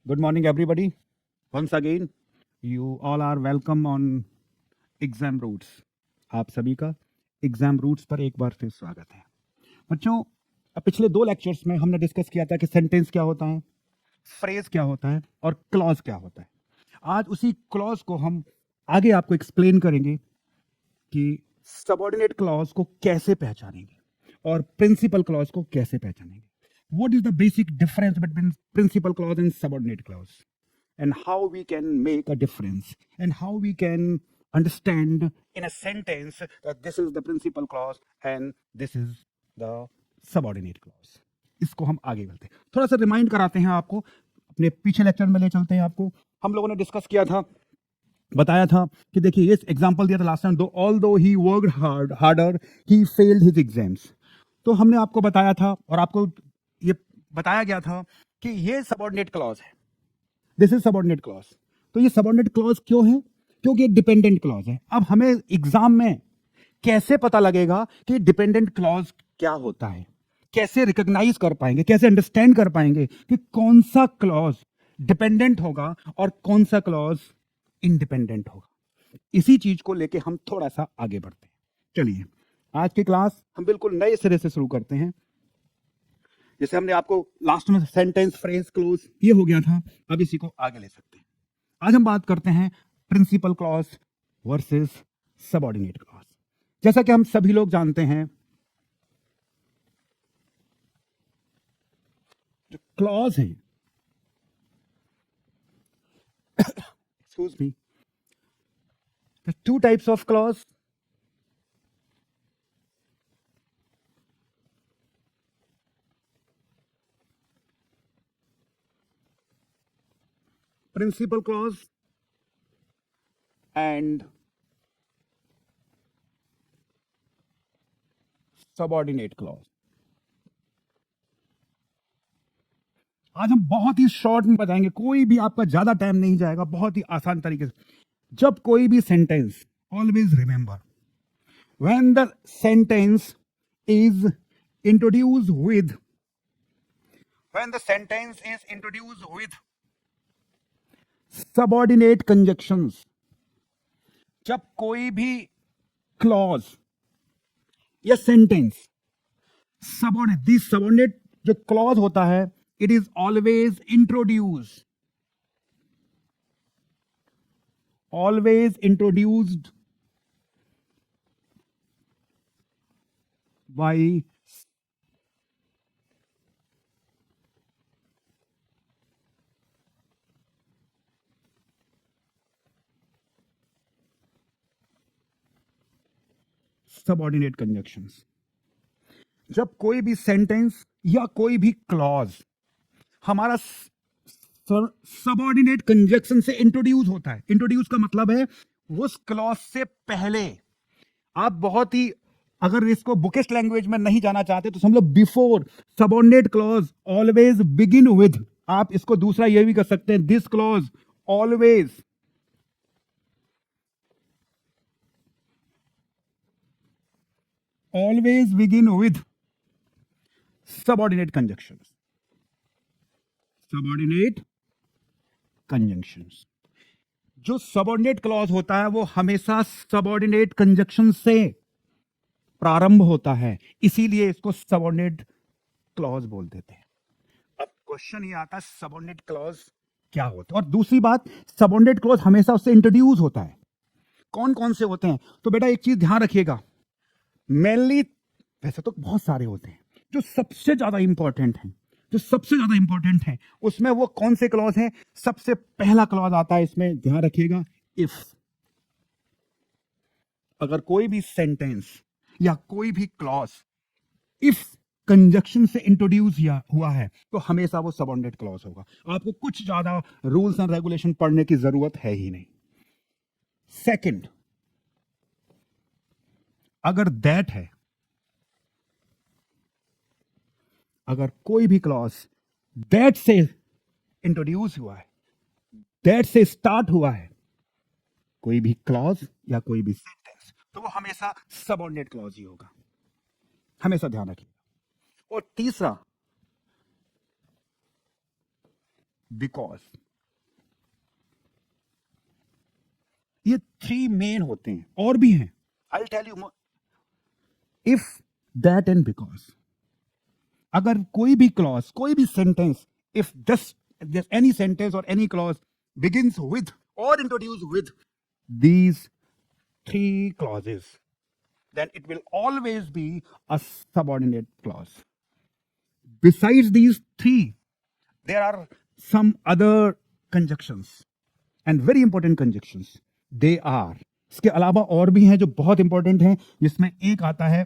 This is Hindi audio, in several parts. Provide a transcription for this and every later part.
Good morning, everybody. Once again, you all are welcome on Exam Roots. आप सभी का एग्जाम रूट्स पर एक बार फिर स्वागत है बच्चों। पिछले दो लेक्चर्स में हमने डिस्कस किया था कि सेंटेंस क्या होता है, फ्रेज क्या होता है और क्लॉज क्या होता है। आज उसी क्लॉज को हम आगे आपको एक्सप्लेन करेंगे कि सबऑर्डिनेट क्लॉज को कैसे पहचानेंगे और प्रिंसिपल क्लॉज को कैसे पहचानेंगे। What is the basic difference between principal clause and subordinate clause, and how we can make a difference, and how we can understand in a sentence that this is the principal clause and this is the subordinate clause। इसको हम आगे बढ़ते हैं, थोड़ा सा रिमाइंड कराते हैं आपको, अपने पीछे लेक्चर में ले चलते हैं आपको। हम लोगों ने डिस्कस किया था, बताया था कि देखिए ये एग्जांपल दिया था लास्ट टाइम, दो ऑल दो he worked harder he failed his exams. तो हमने आपको बताया था और आपको ये बताया गया था कि ये सबऑर्डिनेट क्लॉज है, दिस इज सबऑर्डिनेट क्लॉज। तो ये सबऑर्डिनेट क्लॉज क्यों है? क्योंकि ये डिपेंडेंट क्लॉज है। अब हमें एग्जाम में कैसे पता लगेगा कि डिपेंडेंट क्लॉज क्या होता है, कैसे रिकॉग्नाइज कर पाएंगे, कैसे अंडरस्टैंड कर पाएंगे कि कौन सा क्लॉज डिपेंडेंट होगा और कौन सा क्लॉज इंडिपेंडेंट होगा। इसी चीज को लेके हम थोड़ा सा आगे बढ़ते हैं। चलिए आज की क्लास हम बिल्कुल नए सिरे से शुरू करते हैं। जैसे हमने आपको लास्ट में सेंटेंस, फ्रेज, क्लोज ये हो गया था, अब इसी को आगे ले सकते हैं। आज हम बात करते हैं principal clause versus subordinate clause. जैसा कि हम सभी लोग जानते हैं, जो क्लॉज है, excuse me, two types of clause. Principal clause and subordinate clause. आज हम बहुत ही शॉर्ट में बताएंगे, कोई भी आपका ज्यादा टाइम नहीं जाएगा, बहुत ही आसान तरीके से। जब कोई भी sentence, always remember, when the sentence is introduced with when the sentence is introduced with subordinate conjunctions, जब कोई भी क्लॉज या सेंटेंस सबऑर्डिनेट, दिस सबऑर्डिनेट जो क्लॉज होता है, it is always introduced by subordinate conjunctions. जब कोई भी सेंटेंस या कोई भी क्लॉज हमारा सबऑर्डिनेट कंजंक्शन से इंट्रोड्यूस होता है, इंट्रोड्यूस का मतलब है उस क्लॉज से पहले। आप बहुत ही, अगर इसको बुकिस्ट लैंग्वेज में नहीं जाना चाहते तो समझ लो before subordinate clause always begin with. आप इसको दूसरा ये भी कर सकते हैं, this clause always begin with subordinate conjunctions. Subordinate conjunctions, जो सबऑर्डिनेट क्लॉज होता है वो हमेशा सबऑर्डिनेट कंजंक्शन से प्रारंभ होता है, इसीलिए इसको सबऑर्डिनेट क्लॉज बोल देते हैं। अब क्वेश्चन ये आता है सबऑर्डिनेट क्लॉज क्या होता है, और दूसरी बात, सबऑर्डिनेट क्लॉज हमेशा उससे इंट्रोड्यूस होता है। कौन कौन से होते हैं? तो बेटा एक चीज ध्यान रखिएगा, मेनली, वैसे तो बहुत सारे होते हैं, जो सबसे ज्यादा इंपॉर्टेंट हैं, जो सबसे ज्यादा इंपॉर्टेंट है उसमें वो कौन से क्लॉज हैं? सबसे पहला क्लॉज आता है इसमें, ध्यान रखिएगा, इफ। अगर कोई भी सेंटेंस या कोई भी क्लॉज इफ कंजक्शन से इंट्रोड्यूस हुआ है तो हमेशा वो सबऑर्डिनेट क्लॉज होगा। आपको कुछ ज्यादा रूल्स एंड रेगुलेशन पढ़ने की जरूरत है ही नहीं। सेकंड, अगर दैट है, अगर कोई भी क्लॉज दैट से इंट्रोड्यूस हुआ है, दैट से स्टार्ट हुआ है, कोई भी क्लॉज या कोई भी सेंटेंस, तो वो हमेशा सबऑर्डिनेट क्लॉज ही होगा, हमेशा ध्यान रखिए। और तीसरा, बिकॉज, ये थ्री मेन होते हैं, और भी हैं, I tell you. If, that and because, अगर कोई भी क्लॉज, कोई भी sentence, if just any sentence और any clause begins with or introduced with these three clauses, then it will always be a subordinate clause. Besides these three, there are some other conjunctions and very important conjunctions. They are, इसके अलावा और भी हैं जो बहुत इंपॉर्टेंट हैं, जिसमें एक आता है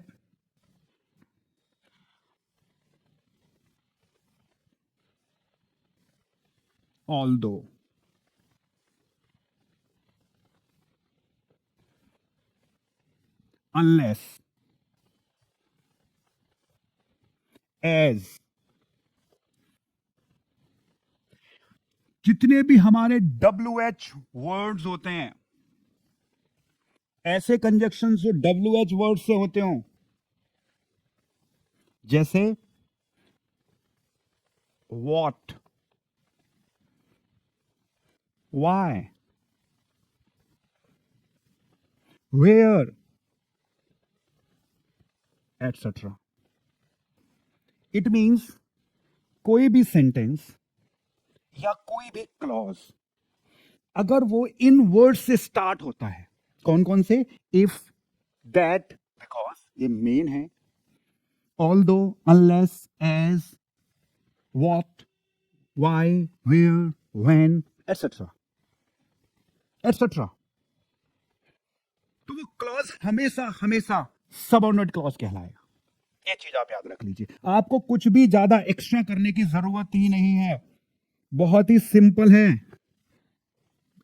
although, unless, as, जितने भी हमारे WH वर्ड्स होते हैं, ऐसे कंजक्शन जो WH वर्ड से होते हो, जैसे what, why, where, etc. It means कोई भी सेंटेंस या कोई भी क्लॉज अगर वो इन वर्ड से स्टार्ट होता है, कौन कौन से? इफ, दैट, बिकॉज, ये मेन है, although, unless, as, what, why, where, when, etcetera etcetera, तो वो क्लॉज हमेशा हमेशा सबऑर्डिनेट क्लॉज कहलाएगा। ये चीज आप याद रख लीजिए, आपको कुछ भी ज्यादा एक्स्ट्रा करने की जरूरत ही नहीं है, बहुत ही सिंपल है,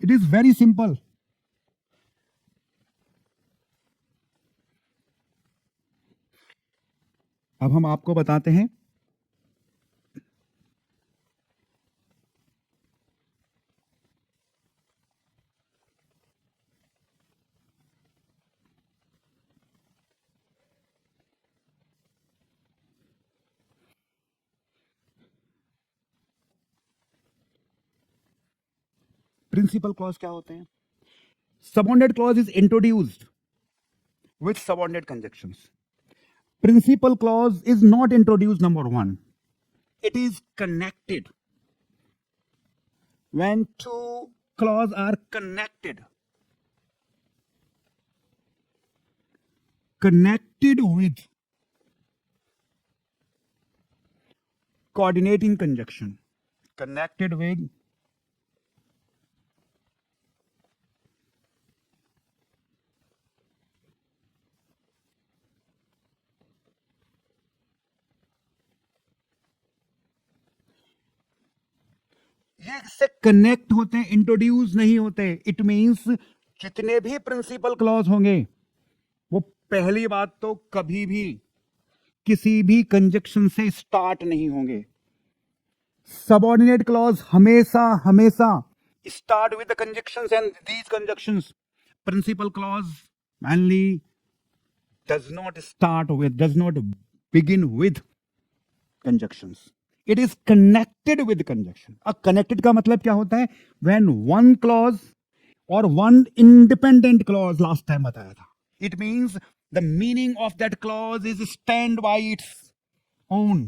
इट इज वेरी सिंपल। अब हम आपको बताते हैं प्रिंसिपल क्लॉज क्या होते हैं। Subordinate clause is introduced with subordinate conjunctions. Principal clause is not introduced, number one. It is connected. When two clauses are connected with coordinating conjunction, connected with ये से कनेक्ट होते हैं, इंट्रोड्यूस नहीं होते। इट मींस जितने भी प्रिंसिपल क्लॉज होंगे वो पहली बात तो कभी भी किसी भी कंजक्शन से स्टार्ट नहीं होंगे। सबऑर्डिनेट क्लॉज हमेशा हमेशा start with the conjunctions and these conjunctions. Principal clause mainly does not begin with conjunctions. It is connected with conjunction. अब connected का मतलब क्या होता है? When one clause or one independent clause, last time बताया था, it means the meaning of that clause is stand by its own.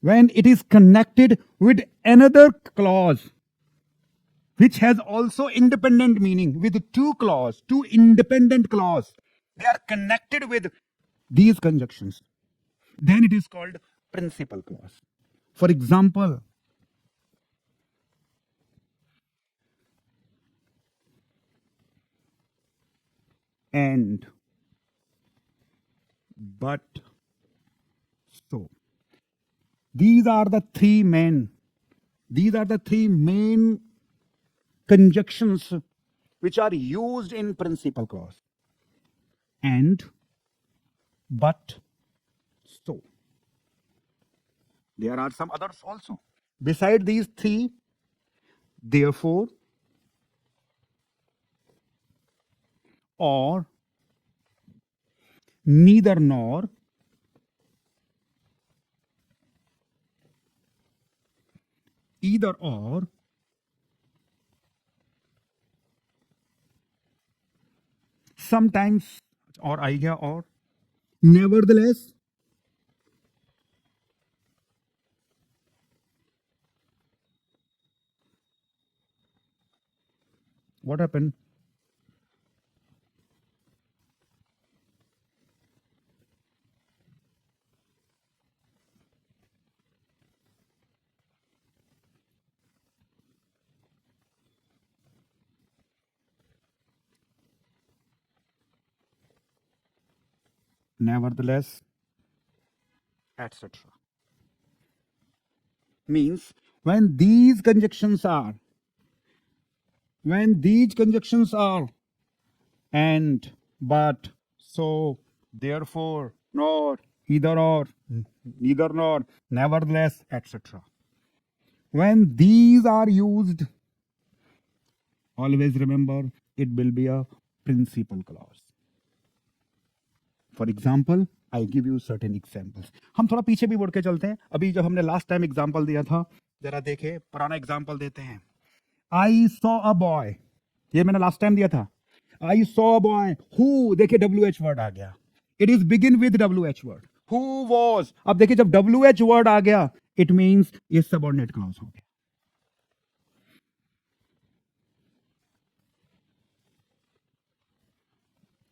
When it is connected with another clause which has also independent meaning, with two independent clause, they are connected with these conjunctions, then it is called principal clause. For example, and, but, so. These are the three main conjunctions which are used in principal clause. And, but, so. There are some others also. Beside these three, therefore, or, neither nor, either or, sometimes, और आई गया और, nevertheless, what happened? Nevertheless, etc. Means when these conjunctions are, and, but, so, therefore, nor, either or, neither nor, nevertheless, etc. When these are used, always remember it will be a principal clause. For example, I give you certain examples. हम थोड़ा पीछे भी बढ़ के चलते हैं. अभी जब हमने लास्ट टाइम एग्जांपल दिया था, जरा देखे, पुराना एग्जांपल देते हैं. I saw a boy. ये मैंने लास्ट टाइम दिया था. I saw a boy who, देखिए WH वर्ड आ गया. It is begin with WH word. Who was. अब देखिए जब WH वर्ड आ गया, it means ये सबऑर्डिनेट क्लॉज हो गया.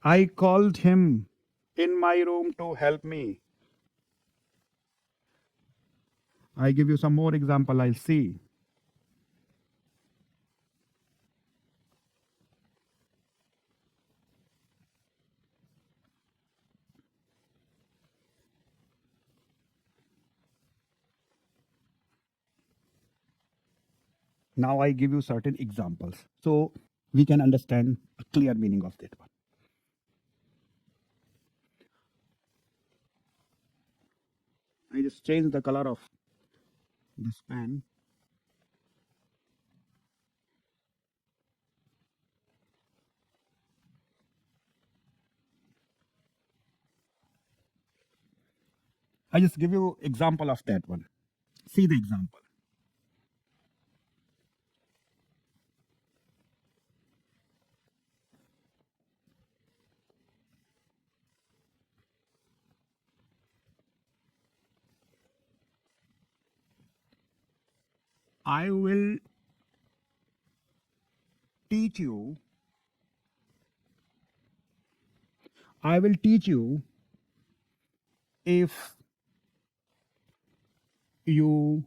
I called him in my room to help me. I give you some more example. I'll see. Now I give you certain examples so we can understand a clear meaning of that one. I just change the color of this pen. I just give you example of that one. See the example. I will teach you. I will teach you if you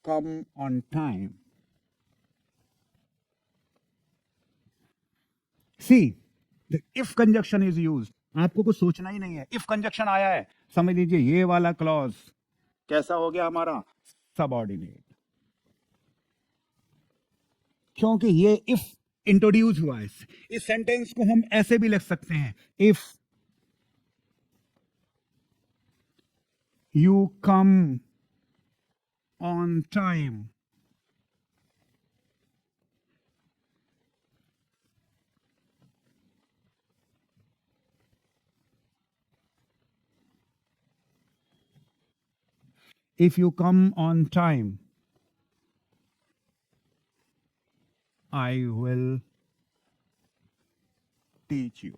come on time. See, the if conjunction is used. आपको कुछ सोचना ही नहीं है. if conjunction आया है, समझ लीजिए ये वाला क्लॉज कैसा हो गया हमारा, सबऑर्डिनेट. क्योंकि ये इफ इंट्रोड्यूस हुआ है. इस सेंटेंस को हम ऐसे भी लिख सकते हैं, if you come on time. If you come on time, I will teach you.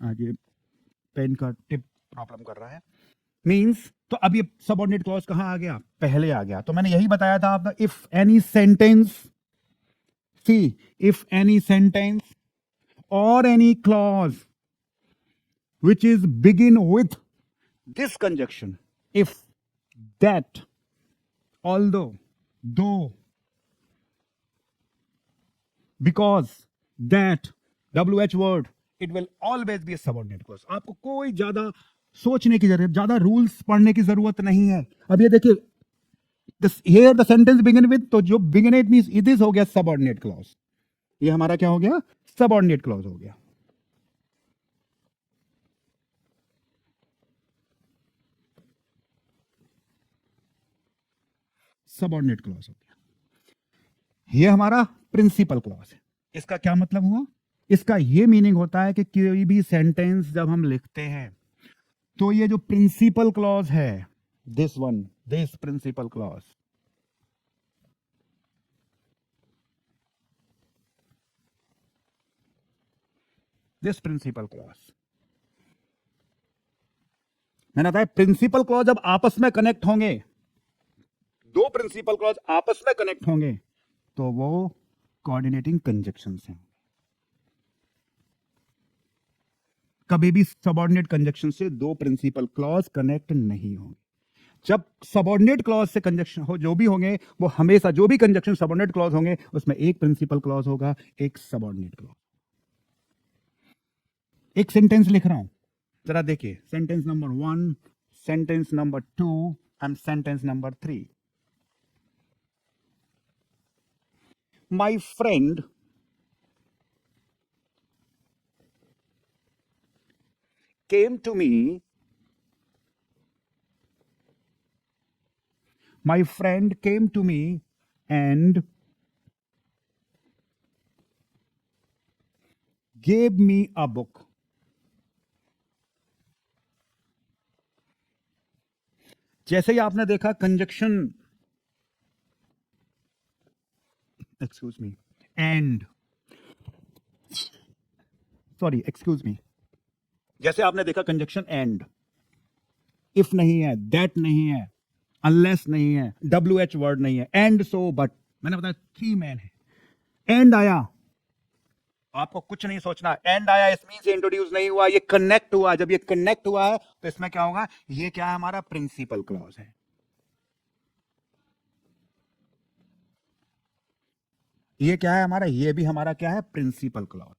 आगे पेन का टिप प्रॉब्लम कर रहा है. मीन्स तो अब ये सबऑर्डिनेट क्लॉज कहां आ गया, पहले आ गया. तो मैंने यही बताया था आपका, if any sentence, see, if any sentence और any clause which is begin with this conjunction, if, that, although, though, because, that, WH word, it will always be a subordinate clause. आपको कोई ज्यादा सोचने की जरूरत, ज्यादा रूल्स पढ़ने की जरूरत नहीं है. अब ये देखिए, this here the sentence begin with, तो जो begin it means it is हो गया subordinate clause. ये हमारा क्या हो गया, subordinate clause हो गया. सबऑर्डिनेट क्लॉज हो गया. ये हमारा प्रिंसिपल क्लॉज है. इसका क्या मतलब हुआ, इसका ये मीनिंग होता है कि कोई भी सेंटेंस जब हम लिखते हैं तो ये जो प्रिंसिपल क्लॉज है, this principle clause, this principle clause, मैंने बताया प्रिंसिपल क्लॉज जब आपस में कनेक्ट होंगे, दो प्रिंसिपल क्लॉज आपस में कनेक्ट होंगे तो वो कोऑर्डिनेटिंग कंजक्शन हैं। कभी भी सबऑर्डिनेट कंजक्शन से दो प्रिंसिपल क्लॉज कनेक्ट नहीं होंगे। जब सबऑर्डिनेट क्लॉज से कंजक्शन हो, जो भी होंगे वो हमेशा, जो भी कंजक्शन सबऑर्डिनेट क्लॉज होंगे उसमें एक प्रिंसिपल क्लॉज होगा, एक सबऑर्डिनेट क्लॉज। एक सेंटेंस लिख रहा हूं, जरा देखिए, sentence number 1, sentence number 2 and sentence number 3। My friend came to me, my friend came to me and gave me a book. जैसे ही आपने देखा conjunction, excuse me, and, sorry excuse me, जैसे आपने देखा कंजक्शन एंड, इफ नहीं है, दैट नहीं है, अनलेस नहीं है, WH वर्ड नहीं है, एंड सो बट, मैंने बताया 3 मैन है, एंड आया, आपको कुछ नहीं सोचना, एंड आया इसमें से इंट्रोड्यूस नहीं हुआ, ये कनेक्ट हुआ। जब ये कनेक्ट हुआ है तो इसमें क्या होगा, ये क्या है, हमारा प्रिंसिपल क्लॉज है। ये क्या है हमारा, ये भी हमारा क्या है, प्रिंसिपल क्लॉज।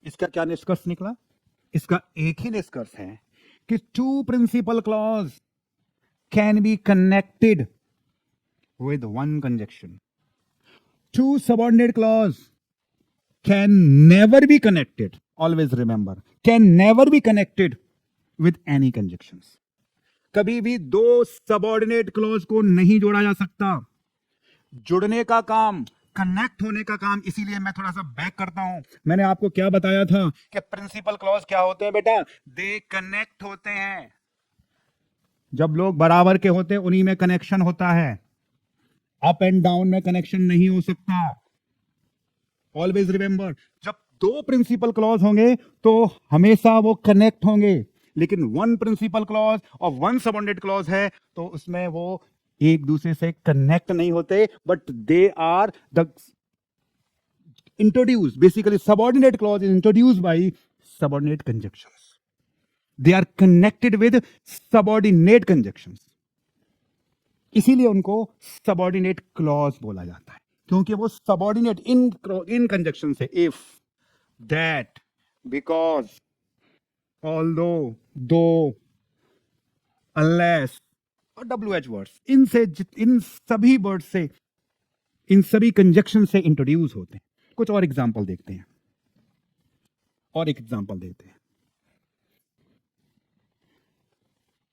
इसका क्या निष्कर्ष निकला, इसका एक ही निष्कर्ष है कि two principal clause can be connected with one conjunction. Two subordinate clause can never be connected. Always remember, can never be connected with any conjunctions. कभी भी दो सबऑर्डिनेट क्लॉज को नहीं जोड़ा जा सकता। जुड़ने का काम, कनेक्ट होने का काम, इसीलिए मैं थोड़ा सा बैक करता हूं। मैंने आपको क्या बताया था कि प्रिंसिपल क्लॉज क्या होते हैं बेटा, दे कनेक्ट होते हैं। जब लोग बराबर के होते हैं उन्हीं में कनेक्शन होता है, अप एंड डाउन में कनेक्शन नहीं हो सकता। ऑलवेज रिमेंबर, जब दो प्रिंसिपल क्लॉज होंगे तो हमेशा वो कनेक्ट होंगे, लेकिन वन प्रिंसिपल क्लॉज और वन सबऑर्डिनेट क्लॉज है तो उसमें वो एक दूसरे से कनेक्ट नहीं होते, but they are the introduce, basically subordinate clause is introduced by subordinate conjunctions, they are connected with subordinate conjunctions, इसीलिए उनको सबऑर्डिनेट क्लॉज बोला जाता है, क्योंकि वो सबऑर्डिनेट इन कंजक्शन से, if, that, because, although, though, unless और WH वर्ड्स, इनसे, इन सभी वर्ड से, इन सभी कंजक्शन से इंट्रोड्यूस होते हैं। कुछ और एग्जांपल देखते हैं, और एक एग्जांपल देते हैं।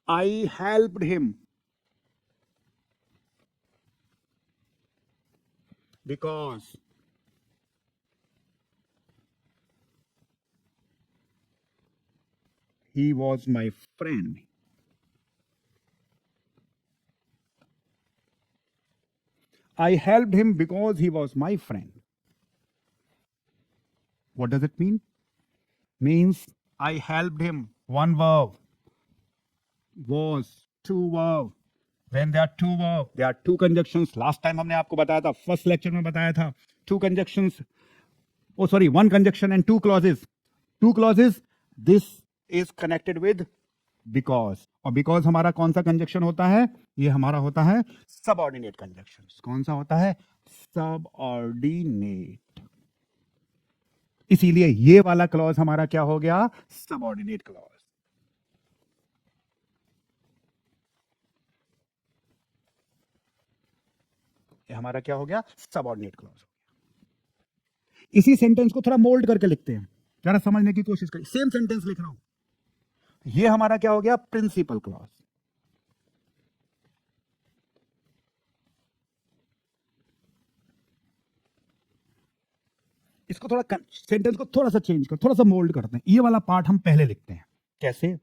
आई helped him because he was my friend. I helped him because he was my friend. What does it mean? Means I helped him. One verb. Was. Two verb. When there are two verb, there are two conjunctions. Last time हमने आपको बताया था, first lecture में बताया था, two conjunctions. Oh, sorry, one conjunction and two clauses. Two clauses. This is connected with because. और because हमारा कौन सा कंजक्शन होता है, ये हमारा होता है सबऑर्डिनेट कंजक्शन। कौन सा होता है, सबऑर्डिनेट। इसीलिए ये वाला क्लॉज हमारा क्या हो गया, सबऑर्डिनेट क्लॉज। ये हमारा क्या हो गया, सबऑर्डिनेट क्लॉज हो गया। इसी सेंटेंस को थोड़ा मोल्ड करके लिखते हैं, जरा समझने की कोशिश करिए। सेम सेंटेंस लिख रहा हूं, ये हमारा क्या हो गया, प्रिंसिपल क्लॉज। इसको थोड़ा सेंटेंस को थोड़ा सा चेंज कर, थोड़ा सा मोल्ड करते हैं। ये वाला पार्ट हम पहले लिखते हैं। कैसे?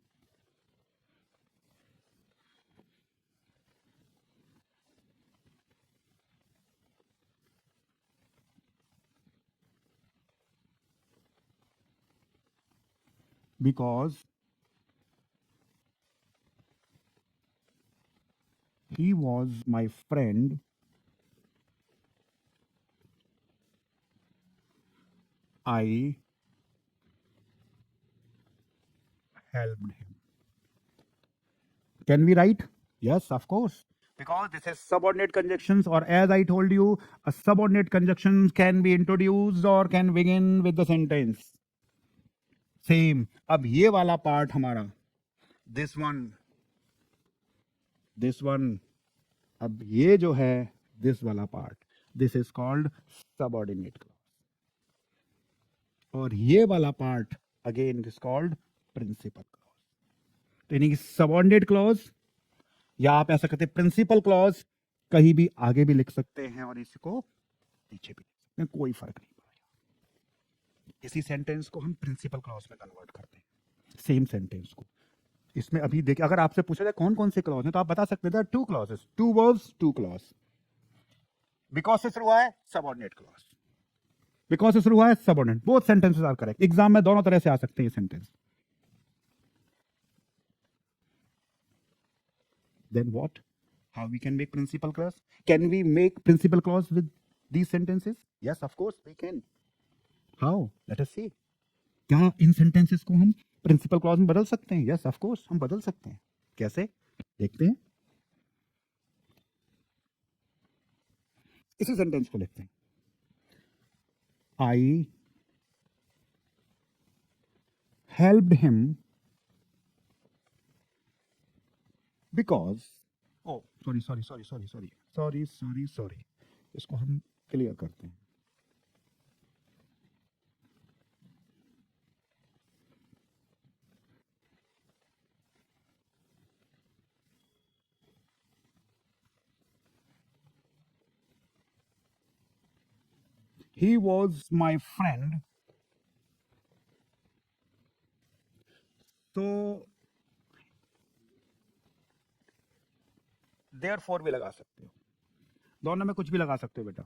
Because he was my friend, I helped him. Can we write? Yes, of course. Because this is subordinate conjunctions, or as I told you, a subordinate conjunction can be introduced or can begin with the sentence. Same. अब ये वाला part हमारा, this one, अब ये जो है, this वाला part, this is called subordinate clause. और ये वाला part again is called principal clause. तो यानी कि subordinate clause, या आप ऐसा कहते हैं प्रिंसिपल क्लॉज, कहीं भी आगे भी लिख सकते हैं और इसको पीछे भी लिख सकते हैं, कोई फर्क नहीं पड़ेगा। इसी सेंटेंस को हम प्रिंसिपल क्लॉज में कन्वर्ट करते हैं, सेम सेंटेंस को। इसमें अभी देखिए, अगर आपसे पूछा जाए कौन कौन से क्लॉज हैं, तो आप बता सकते थे 2 क्लॉजेस, 2 वर्ब्स 2 क्लॉज। बिकॉज से शुरू हुआ है सबऑर्डिनेट क्लॉज, बिकॉज से शुरू हुआ है subordinate, both sentences are correct. Exam में दोनों तरह से आ सकते हैं ये sentence. Then what? How we can make principal clause? Can we make principal clause with these sentences? Yes, of course we can. How? Let us see. क्या इन sentences को हम principal clause में बदल सकते हैं? Yes, of course हम बदल सकते हैं। कैसे? देखते हैं। इसी सेंटेंस को लिखते हैं। I helped him because, oh sorry, इसको हम क्लियर करते हैं। He was my friend, तो therefore भी लगा सकते हो, दोनों में कुछ भी लगा सकते हो बेटा,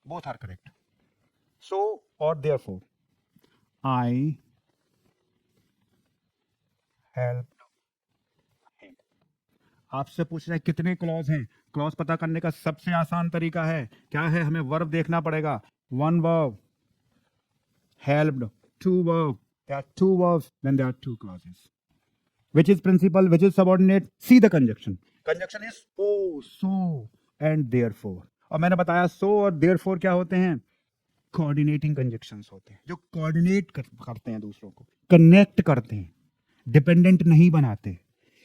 बोथ आर करेक्ट। सो और therefore I helped him। आपसे पूछ रहे हैं कितने क्लॉज हैं। क्लॉज पता करने का सबसे आसान तरीका है, क्या है? हमें वर्ब देखना पड़ेगा। 1 verb, helped, 2 verb, there are 2 verbs, then there are 2 clauses. Which is principal, which is subordinate? See the conjunction. Conjunction is oh, so and therefore। और मैंने बताया so और therefore क्या होते हैं? कोऑर्डिनेटिंग कंजक्शंस होते हैं, जो कोऑर्डिनेट करते हैं, दूसरों को कनेक्ट करते हैं, डिपेंडेंट नहीं बनाते।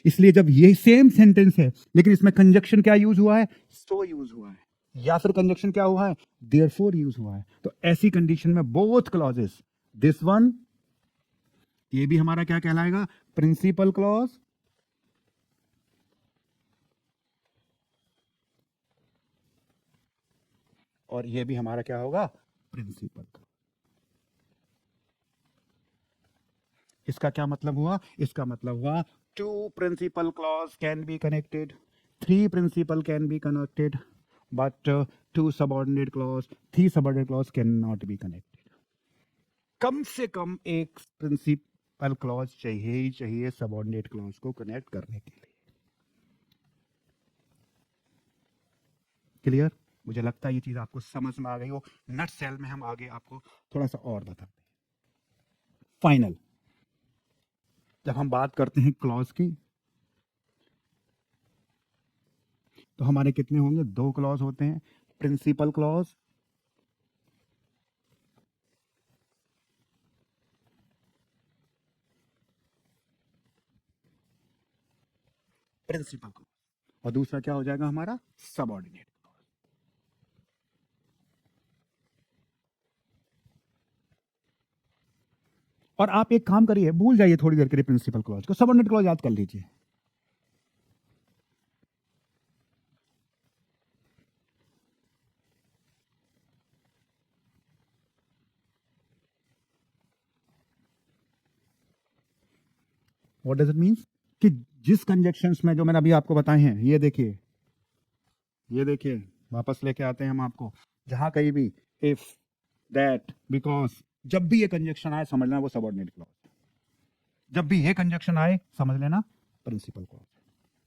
इसलिए जब ये सेम सेंटेंस है लेकिन इसमें कंजक्शन क्या यूज हुआ है? सो यूज हुआ है, या फिर कंजक्शन क्या हुआ है? देयरफॉर यूज हुआ है। तो ऐसी कंडीशन में बोथ क्लॉजेस, दिस वन, ये भी हमारा क्या कहलाएगा? प्रिंसिपल क्लॉज, और ये भी हमारा क्या होगा? Principal clause. इसका क्या मतलब हुआ? इसका मतलब हुआ 2 principal clause can be connected, 3 principal can be connected, but 2 subordinate clause, 3 subordinate clause cannot be connected। कम से कम एक प्रिंसिपल क्लॉज चाहिए ही चाहिए सबऑर्डिनेट क्लॉज को कनेक्ट करने के लिए। क्लियर? मुझे लगता है ये चीज आपको समझ में आ गई हो। नट सेल में हम आगे आपको थोड़ा सा और बताते हैं। फाइनल, जब हम बात करते हैं क्लॉज की, तो हमारे कितने होंगे? 2 क्लॉज होते हैं, प्रिंसिपल क्लॉज प्रिंसिपल क्लॉज, और दूसरा क्या हो जाएगा हमारा? सबऑर्डिनेट। और आप एक काम करिए, भूल जाइए थोड़ी देर के लिए प्रिंसिपल क्लॉज को, सबऑर्डिनेट क्लॉज याद कर लीजिए। व्हाट डज इट मीन्स कि जिस कंजक्शंस में जो मैंने अभी आपको बताए हैं, ये देखिए वापस लेके आते हैं हम आपको, जहां कहीं भी इफ, दैट, बिकॉज, जब भी ये कंजक्शन आए समझ लेना वो सबऑर्डिनेट क्लॉज, जब भी ये कंजक्शन आए समझ लेना principal clause,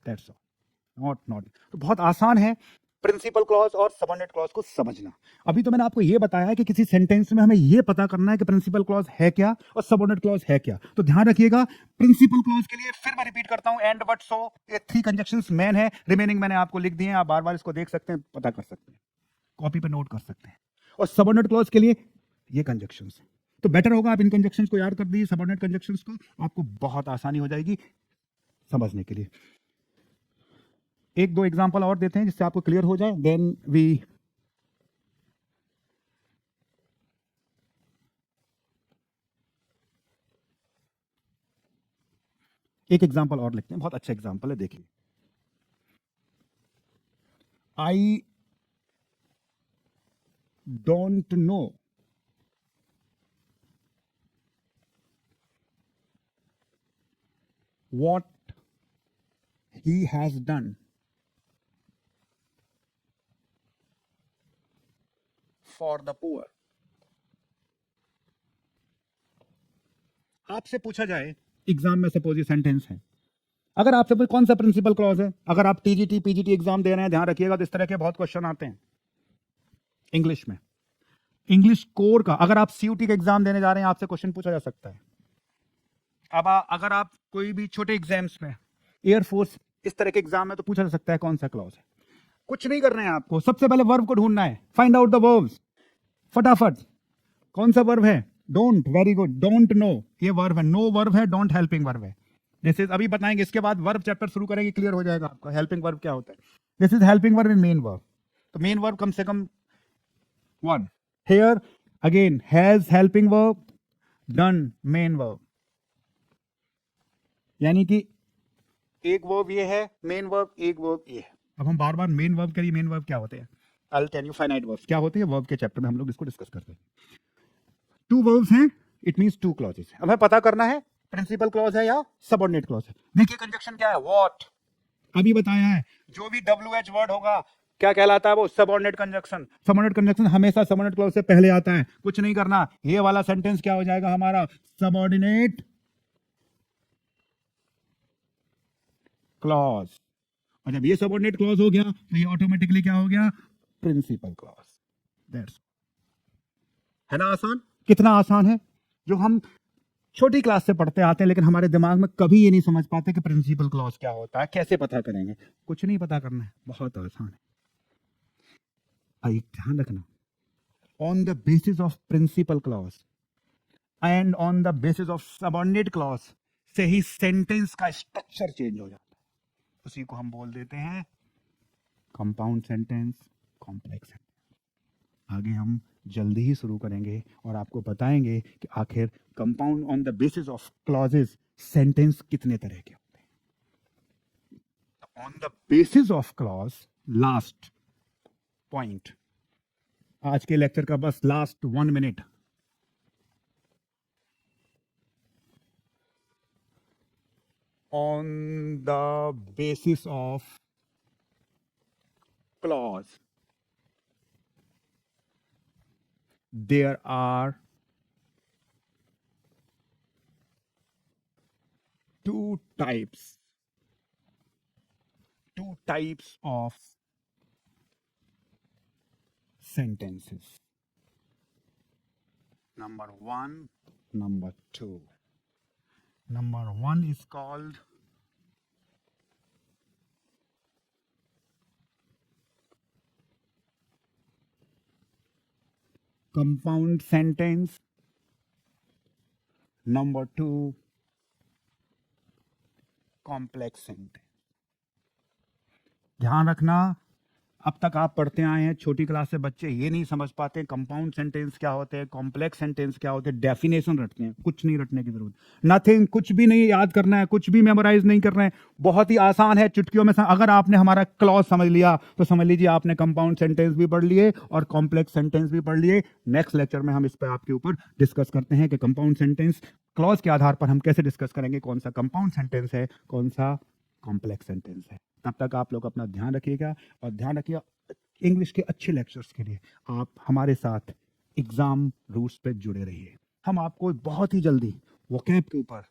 that's all, not. तो बहुत आसान है प्रिंसिपल क्लॉज और सबऑर्डिनेट क्लॉज को समझना। अभी तो मैंने आपको ये बताया है कि किसी सेंटेंस में हमें ये पता करना है कि प्रिंसिपल क्लॉज है क्या और सबऑर्डिनेट क्लॉज है क्या। तो ध्यान रखिएगा, प्रिंसिपल क्लॉज के लिए फिर मैं रिपीट करता हूं, एंड, बट, सो, ये 3 कंजक्शंस मेन है। रिमेनिंग मैंने आपको लिख दिए हैं, आप बार बार इसको देख सकते हैं, पता कर सकते हैं, कॉपी पे नोट कर सकते हैं। और सबऑर्डिनेट क्लॉज के लिए ये कंजक्शंस, तो बेटर होगा आप इन कंजक्शंस को याद कर दीजिए, सबऑर्डिनेट कंजक्शंस को, आपको बहुत आसानी हो जाएगी समझने के लिए। एक दो एग्जांपल और देते हैं जिससे आपको क्लियर हो जाए, देन वी एक एग्जांपल और लिखते हैं, बहुत अच्छा एग्जांपल है, देखिए। I don't know what he has done for the poor। आपसे पूछा जाए एग्जाम में, सपोज ये सेंटेंस है, अगर आपसे पूछे कौन सा प्रिंसिपल क्लॉज है, अगर आप टीजीटी पीजीटी एग्जाम दे रहे हैं, ध्यान रखिएगा तो इस तरह के बहुत क्वेश्चन आते हैं इंग्लिश में, इंग्लिश कोर का। अगर आप सीयूटी का एग्जाम देने जा रहे हैं, आपसे क्वेश्चन पूछा जा सकता है। अब अगर आप कोई भी छोटे एग्जाम्स में, एयरफोर्स, इस तरह के एग्जाम में, तो पूछा जा सकता है कौन सा क्लॉज है। कुछ नहीं करना है आपको, सबसे पहले वर्ब को ढूंढना है, फाइंड आउट द वर्ब्स, फटाफट। कौन सा वर्ब है? Don't, very good, don't know ये वर्ब है, नो वर्ब है, डोंट हेल्पिंग वर्ब है। दिस इज, अभी बताएंगे, इसके बाद वर्ब चैप्टर शुरू करेंगे, क्लियर हो जाएगा आपका हेल्पिंग वर्ब क्या होता है। This is helping verb in main verb, तो मेन वर्ब कम से कम 1। Here again has helping verb, done main verb, यानी कि एक वर्ब ये है मेन वर्ब, एक वर्ब ये है। अब हम बार बार मेन वर्ब करिए, मेन वर्ब क्या होते हैं, I will tell you. Finite verbs क्या होते हैं, वर्ब के चैप्टर में हम लोग इसको डिस्कस करते हैं। 2 वर्ब्स हैं, इट मींस 2 क्लॉजेस। अब हमें पता करना है प्रिंसिपल क्लॉज है या सबऑर्डिनेट क्लॉज है। देखिए कंजक्शन क्या है, व्हाट, अभी बताया है, जो भी WH वर्ड होगा क्या कहलाता है, वो सबऑर्डिनेट कंजक्शन। सबऑर्डिनेट कंजक्शन हमेशा सबऑर्डिनेट क्लॉज से पहले आता है, कुछ नहीं करना। ये वाला सेंटेंस क्या हो जाएगा हमारा, सबऑर्डिनेट क्लॉज। और जब ये सबऑर्डिनेट क्लॉज हो गया तो ये ऑटोमेटिकली क्या हो गया, प्रिंसिपल क्लॉज। दैट्स, है ना आसान। कितना आसान है, जो हम छोटी क्लास से पढ़ते आते हैं, लेकिन हमारे दिमाग में कभी ये नहीं समझ पाते कि प्रिंसिपल क्लॉज क्या होता है, कैसे पता करेंगे। कुछ नहीं पता करना है, बहुत आसान है। एक ध्यान रखना, on the basis of principal clause and on the basis of subordinate clause से ही सेंटेंस का स्ट्रक्चर चेंज हो जाता है। उसी को हम बोल देते हैं कंपाउंड सेंटेंस, कॉम्प्लेक्स सेंटेंस। आगे हम जल्दी ही शुरू करेंगे और आपको बताएंगे कि आखिर compound on the basis of clauses sentence कितने तरह के होते हैं। On the basis of clause, last point आज के लेक्चर का, बस last 1 minute. On the basis of clause there are 2 types of sentences. Number 1, number 2. Number 1 is called compound sentence. Number 2, complex sentence. ध्यान रखना, अब तक आप पढ़ते आए हैं, छोटी क्लास से बच्चे ये नहीं समझ पाते कंपाउंड सेंटेंस क्या होते हैं, कॉम्प्लेक्स सेंटेंस क्या होते हैं, डेफिनेशन रटते हैं। कुछ नहीं रटने की जरूरत, नथिंग, कुछ भी नहीं याद करना है, कुछ भी मेमोराइज नहीं करना है, बहुत ही आसान है, चुटकियों में। अगर आपने हमारा क्लॉज समझ लिया तो समझ लीजिए आपने कंपाउंड सेंटेंस भी पढ़ लिए और कॉम्प्लेक्स सेंटेंस भी पढ़ लिए। नेक्स्ट लेक्चर में हम इस पर आपके ऊपर डिस्कस करते हैं कि कंपाउंड सेंटेंस क्लॉज के आधार पर हम कैसे डिस्कस करेंगे कौन सा कंपाउंड सेंटेंस है, कौन सा कॉम्प्लेक्स सेंटेंस है। तब तक आप लोग अपना ध्यान रखिएगा और ध्यान रखिए इंग्लिश के अच्छे लेक्चर्स के लिए आप हमारे साथ एग्जाम रूट्स पे जुड़े रहिए। हम आपको बहुत ही जल्दी वोकैब के ऊपर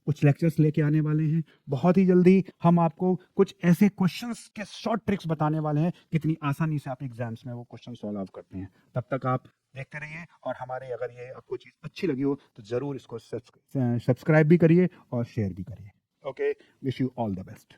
कुछ लेक्चर्स लेके आने वाले हैं। बहुत ही जल्दी हम आपको कुछ ऐसे क्वेश्चंस के शॉर्ट ट्रिक्स बताने वाले हैं कितनी आसानी से आप एग्जाम्स में वो क्वेश्चन सॉल्व करते हैं। तब तक आप देखते रहिए और हमारे अगर ये आपको चीज़ अच्छी लगी हो तो ज़रूर इसको सब्सक्राइब भी करिए और शेयर भी करिए। Okay, wish you all the best.